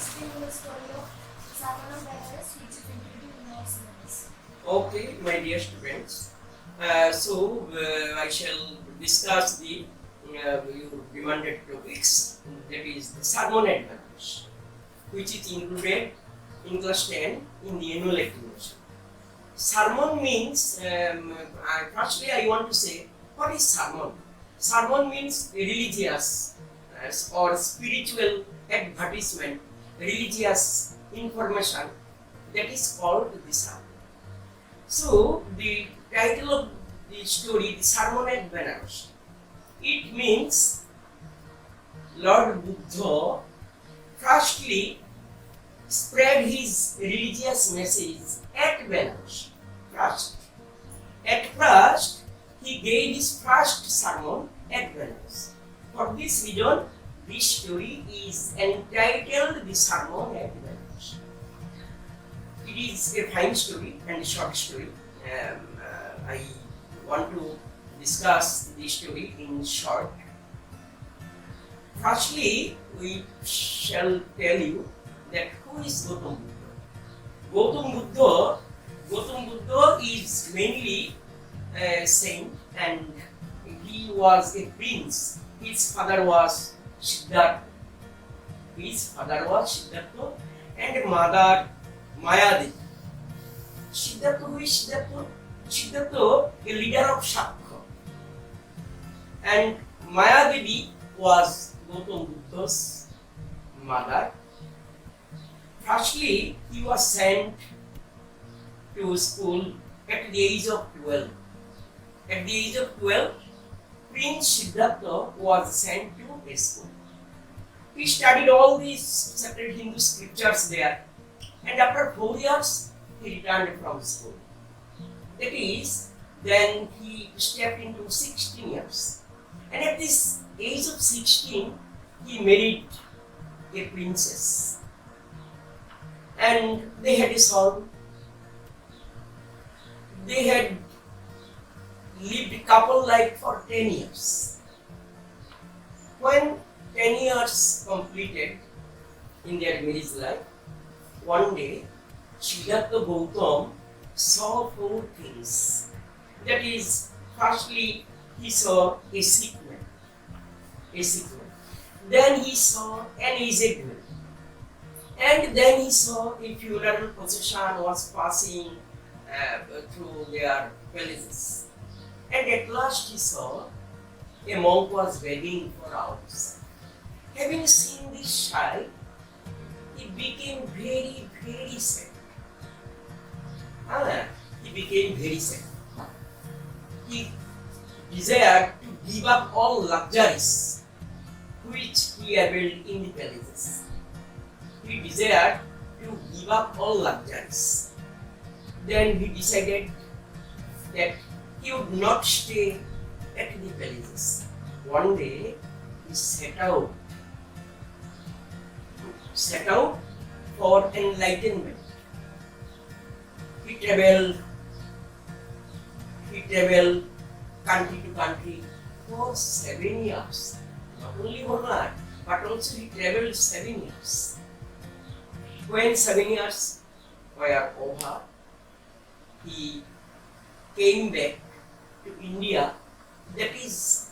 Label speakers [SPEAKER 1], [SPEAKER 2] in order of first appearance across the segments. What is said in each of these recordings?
[SPEAKER 1] explain the story of Sermon of Benares, which is included in our syllabus.
[SPEAKER 2] Okay, my dear students. I shall discuss the you demanded topics, that is the sermon advantage, which is included in class 10 in the annual examination. Sermon means, firstly I want to say, what is sermon? Sermon means religious or spiritual advertisement, religious information, that is called the sermon. So, the title of the story, the Sermon at Benares, it means Lord Buddha firstly spread his religious message at Benares. At first, he gave his first sermon at Benares. For this reason, this story is entitled The Sermon at Benares. It is a fine story and a short story. I want to discuss the story in short. Firstly, we shall tell you that who is Gautam Buddha. Gautam Buddha is mainly a saint and he was a prince. His father was Siddhartha. And mother Mayadevi. Siddhartha, who is Siddhartha? Siddhartha, a leader of Shakya. And Mayadevi was Gautam Buddha's mother. Firstly, he was sent to school at the age of 12. At the age of 12, Prince Siddhartha was sent to a school. He studied all these sacred Hindu scriptures there. And after 4 years, he returned from school. That is, then he stepped into 16 years. And at this age of 16, he married a princess. And they had a son. They had lived couple life for 10 years. When 10 years completed in their marriage life, one day, Siddhartha Gautam saw 4 things. That is, firstly, he saw a sick man. Then he saw an aged man. And then he saw a funeral procession was passing through their villages. And at last he saw a monk was begging for alms. Having seen this sight, he became very, very sad. He desired to give up all luxuries which he availed in the palaces. He desired to give up all luxuries. Then he decided that he would not stay at the palaces. One day he set out for enlightenment. He traveled country to country for 7 years. Not only 1 year, but also he traveled 7 years. When 7 years were over, he came back to India, that is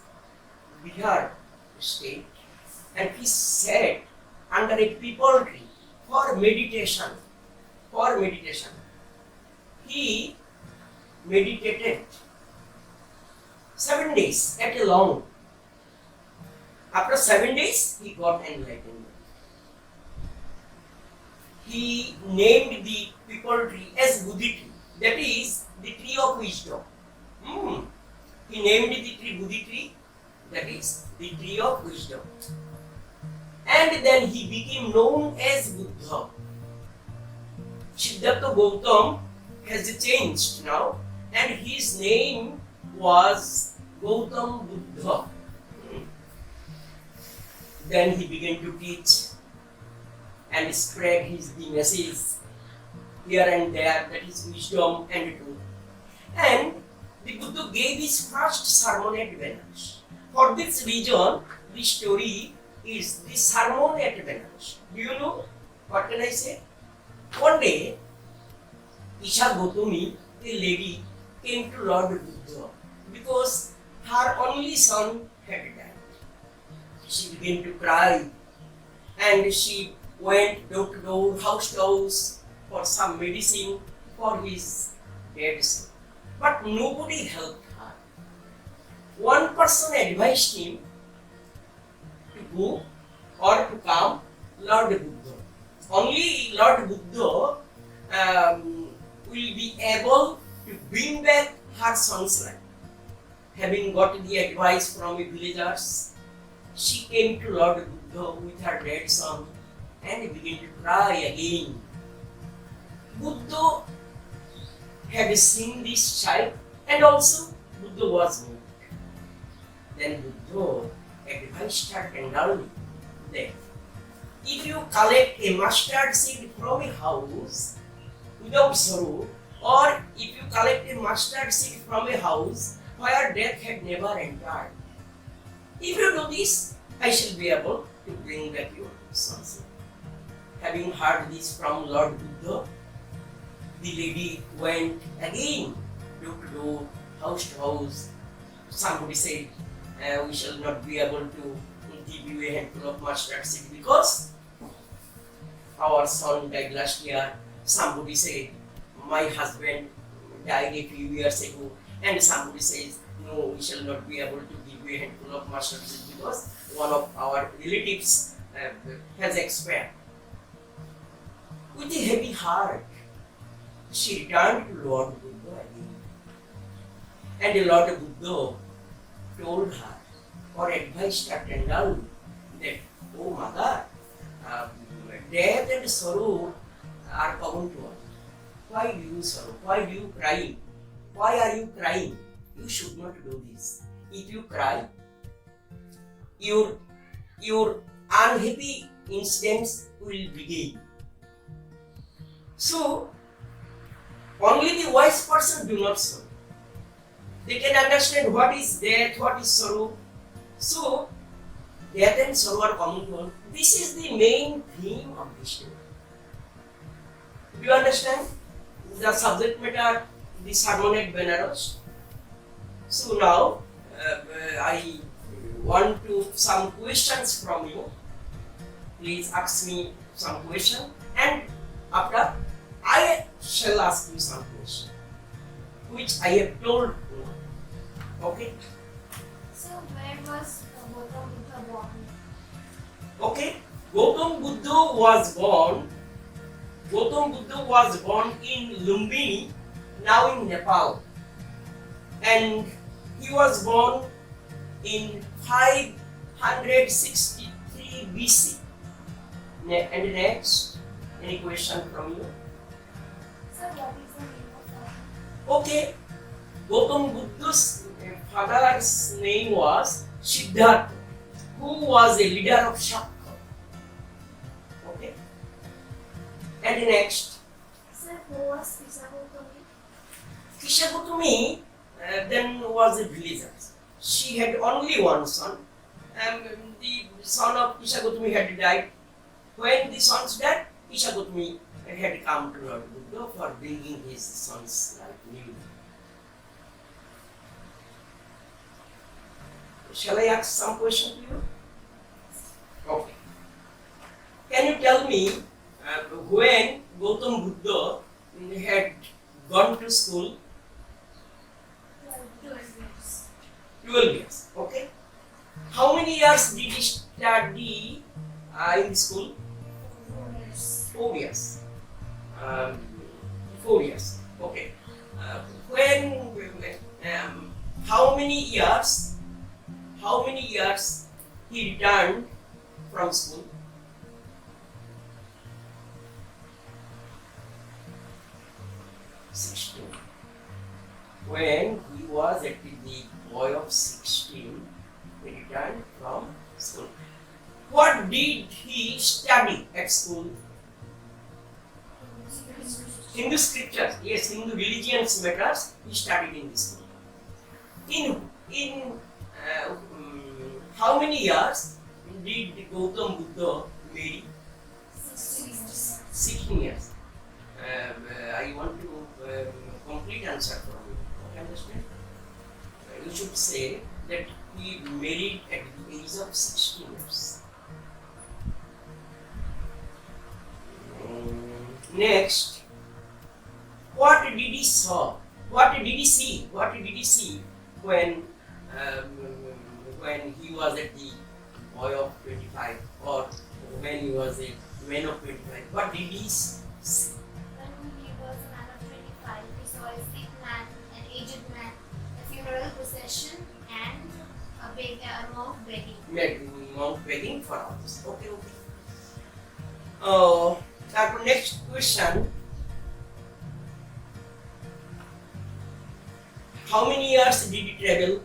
[SPEAKER 2] Bihar state, and he sat under a peepal tree for meditation. He meditated 7 days at a long. After 7 days, he got enlightenment. He named the peepal tree as Buddhi tree, that is the tree of wisdom. He named the tree Buddhi tree, that is the tree of wisdom. And then he became known as Buddha. Siddhartha Gautam has changed now, and his name was Gautam Buddha. Then he began to teach and spread the message here and there, that is wisdom and truth. And the Buddha gave his first sermon at Benares. For this reason, the story is the Sermon at Benares. Do you know What can I say? One day, Kisa Gotami, a lady, came to Lord Buddha because her only son had died. She began to cry and she went door to door, house to house for some medicine for his dead son. But nobody helped her. One person advised him to go or to come Lord Buddha. Only Lord Buddha will be able to bring back her son's life. Having got the advice from the villagers, she came to Lord Buddha with her dead son and began to cry again. Buddha had seen this child and also Buddha was moved. Then Buddha advised her tenderly that if you collect a mustard seed from a house without sorrow, or if you collect a mustard seed from a house where death had never entered, if you do this, I shall be able to bring back your son's life. Having heard this from Lord Buddha, the lady went again door to door, house to house. Somebody said, we shall not be able to give you a handful of mustard seed because our son died last year. Somebody said, my husband died a few years ago. And somebody says, no, we shall not be able to give you a handful of mustard seed because one of our relatives has expired. With a heavy heart, she returned to Lord Buddha again. And the Lord Buddha told her or advised her tenderly that, oh mother, death and sorrow are common to us. Why do you sorrow? Why do you cry? Why are you crying? You should not do this. If you cry, your unhappy incidents will begin. So, only the wise person do not sorrow. They can understand what is death, what is sorrow. So, death and sorrow are common to all. This is the main theme of this story. Do you understand the subject matter, the sermon at Benares? So now, I want to some questions from you. Please ask me some question, and after I shall ask you some question, which I have told you. Okay?
[SPEAKER 1] So where was Gautam Buddha born?
[SPEAKER 2] Okay? Gautam Buddha was born. Gautam Buddha was born in Lumbini, now in Nepal, and he was born in 563 BC. And next, any question from you?
[SPEAKER 1] Sir, what is the name of that?
[SPEAKER 2] Okay, Gautam Buddha's father's name was Siddhartha, who was a leader of Shakya. Okay, and next,
[SPEAKER 1] Sir, who was Kisa Gotami?
[SPEAKER 2] Kisa Gotami then was a villager. She had only one son, and the son of Kisa Gotami had died. When the sons died, Kisa Gotami had come to Lord Buddha for bringing his son's life new. Shall I ask some question to you? Okay. Can you tell me when Gautam Buddha had gone to school?
[SPEAKER 1] 12 years.
[SPEAKER 2] 12 years. Okay. How many years did he study in the school?
[SPEAKER 1] 4 years.
[SPEAKER 2] 4 years. 4 years. Okay. When how many years? How many years he returned from school? When he was at the boy of 16, he returned from school. What did he study at school? Hindu scriptures. Yes, Hindu religions matters. He studied in this school. In how many years did Gautam Buddha marry?
[SPEAKER 1] 6 years.
[SPEAKER 2] 16 years. I want to complete answer from you. Okay, understand? You should say that he married at the age of 16 years. Next, what did he saw? What did he see? What did he see when he was at the boy of 25 or when he was a man of 25? What did he see?
[SPEAKER 1] When he was a man of 25, he saw a sick man, an aged man, a funeral procession, and a monk begging.
[SPEAKER 2] Monk begging for alms. Okay, okay. Our next question. How many years did he travel?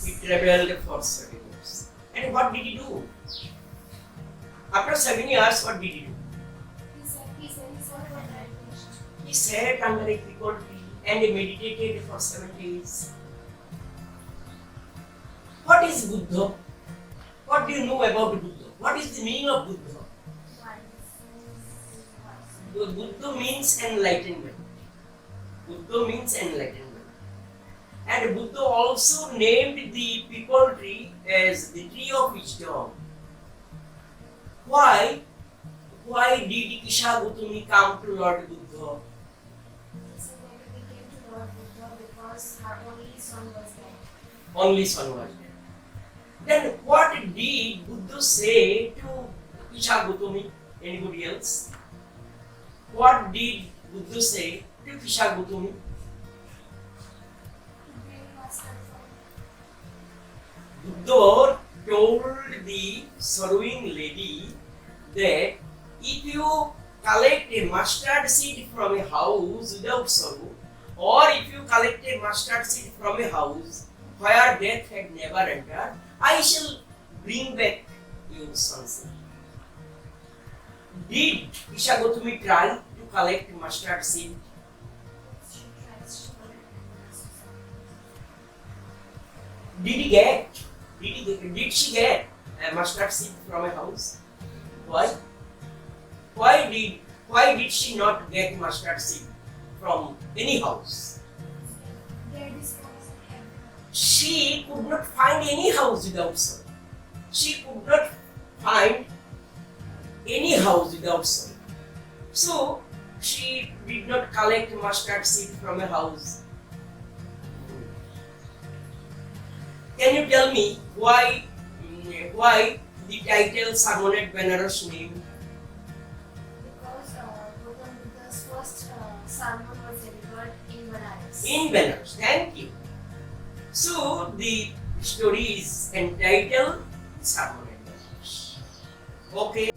[SPEAKER 2] He traveled for 7 years. And what did he do? After 7 years, what did he do? He sat under a peepal tree and meditated for 7 days. What is Buddha? What do you know about Buddha? What is the meaning of Buddha? Buddha means enlightenment. Buddha means enlightenment. And Buddha also named the peepal tree as the tree of wisdom. Why? Why did Kisa Gotami come to Lord Buddha?
[SPEAKER 1] So they came to Lord Buddha because her only son was dead.
[SPEAKER 2] Only son was dead. Then what did Buddha say to Kisa Gotami? Anybody else? What did Buddha say to Kisa Gotami? Buddha told the sorrowing lady that if you collect a mustard seed from a house without sorrow, or if you collect a mustard seed from a house where death had never entered, I shall bring back your son's life. Did Kisa Gotami try to collect mustard seed? Did she get a mustard seed from a house? Why? Why did she not get mustard seed from any house? She could not find any house without sun. She could not find any house without sun. So she did not collect mustard seed from a house. Can you tell me why the title Sermon Benares name?
[SPEAKER 1] Because Gautam Buddha's first sermon was delivered in Benares.
[SPEAKER 2] In Benares. Thank you. So the story is entitled Sermon Benares. Okay.